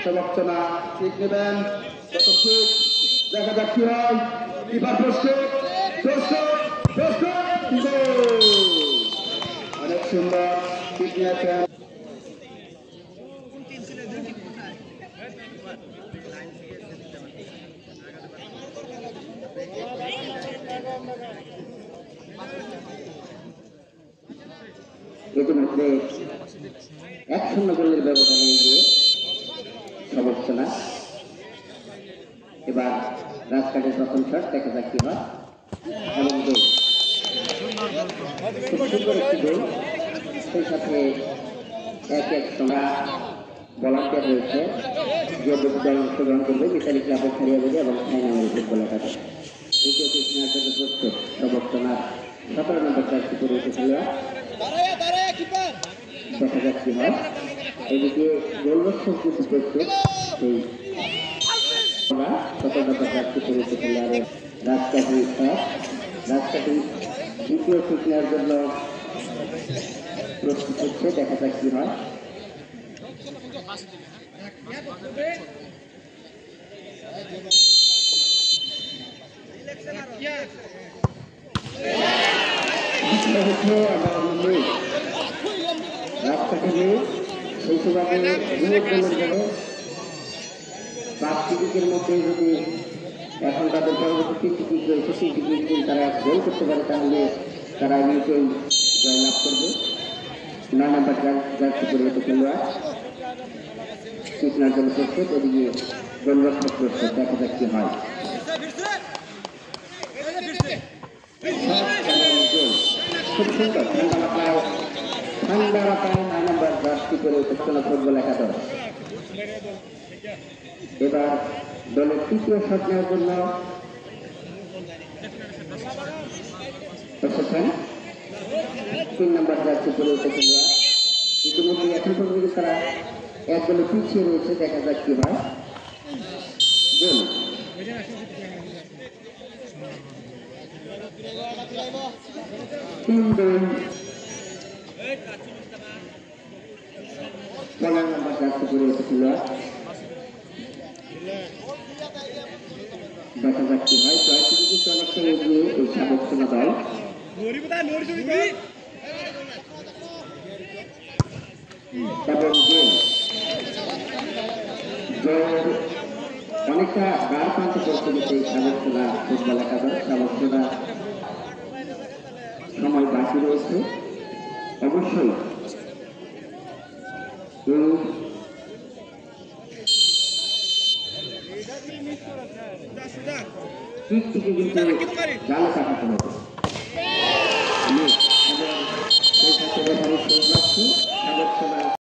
সমর্থনা ঠিক নেবেন প্রথম ঠিক দেখা যাক কি হয় কিবার অনেক সুন্দর ঠিক নিয়েছেন ইতিমধ্যে 1-0 গোলের ব্যবধানে এগিয়ে সমর্থনা এবার রাজকাটের প্রথম শট দেখা যাক কি হয় এবং গোল খুব সুন্দর একটি গোল সেই সাথে এক সময় ভলান্টিয়ার রয়েছে যে দল অংশগ্রহণ করবে মিতালি ক্লাব খারিয়াগুড়ি এবং ফাইনাল ফুটবল একাডেমি দ্বিতীয় কৃষ্ণার জন্য প্রস্তুত সমর্থনার 17 নম্বর জার্সি পরে উঠেছিল দেখা যাক কি হয় এদিকে গোলরক্ষক কিন্তু প্রস্তুত সেই 17 নম্বর জার্সি পরে উঠেছিল রাজকাঠি দ্বিতীয় কৃষ্ণার জন্য প্রস্তুত হচ্ছে দেখা যাক কি হয় সেই সুবাদে পাঁচটিকের মধ্যে যদি এখন তাদের পরবর্তী টিকিট রয়েছে সেই টিকিট যদি তারা গোল করতে পারে তাহলে তারা এমনিতেই জয়লাভ করবে 9 নম্বর জার্সি পরিবর্তন খেলোয়াড় কৃষ্ণার জন্য প্রস্তুত ওদিকে গোলরক্ষক প্রস্তুত দেখা যাক কি হয় খুব সুন্দর ঠান্ডা মাথায় 9 নম্বর জার্সি পরে উঠেছিল ফুটবল একাদশ এবার দলের তৃতীয় শট নেওয়ার জন্য এসেছেন 3 নম্বর জার্সি পরে উঠেছিল ইতিমধ্যে এখন পর্যন্ত তারা এক গোলে পিছিয়ে রয়েছে দেখা যাক কি হয় গোল তিন গোল 15 নম্বর জার্সি পরে উঠেছিল দেখা যাক কি হয় জয়টি কিন্তু অনেকটা এগিয়ে এই সাবেক্ষণা দল এবং জয়ের অনেকটা দ্বার প্রান্তে পৌঁছে গেছে এই সাবেক্ষণা ফুটবল একাদশ সাবেক্ষণা সময় বাকি রয়েছে অবশ্যই ঠিক থেকে কিন্তু জালে কাটাতে হবে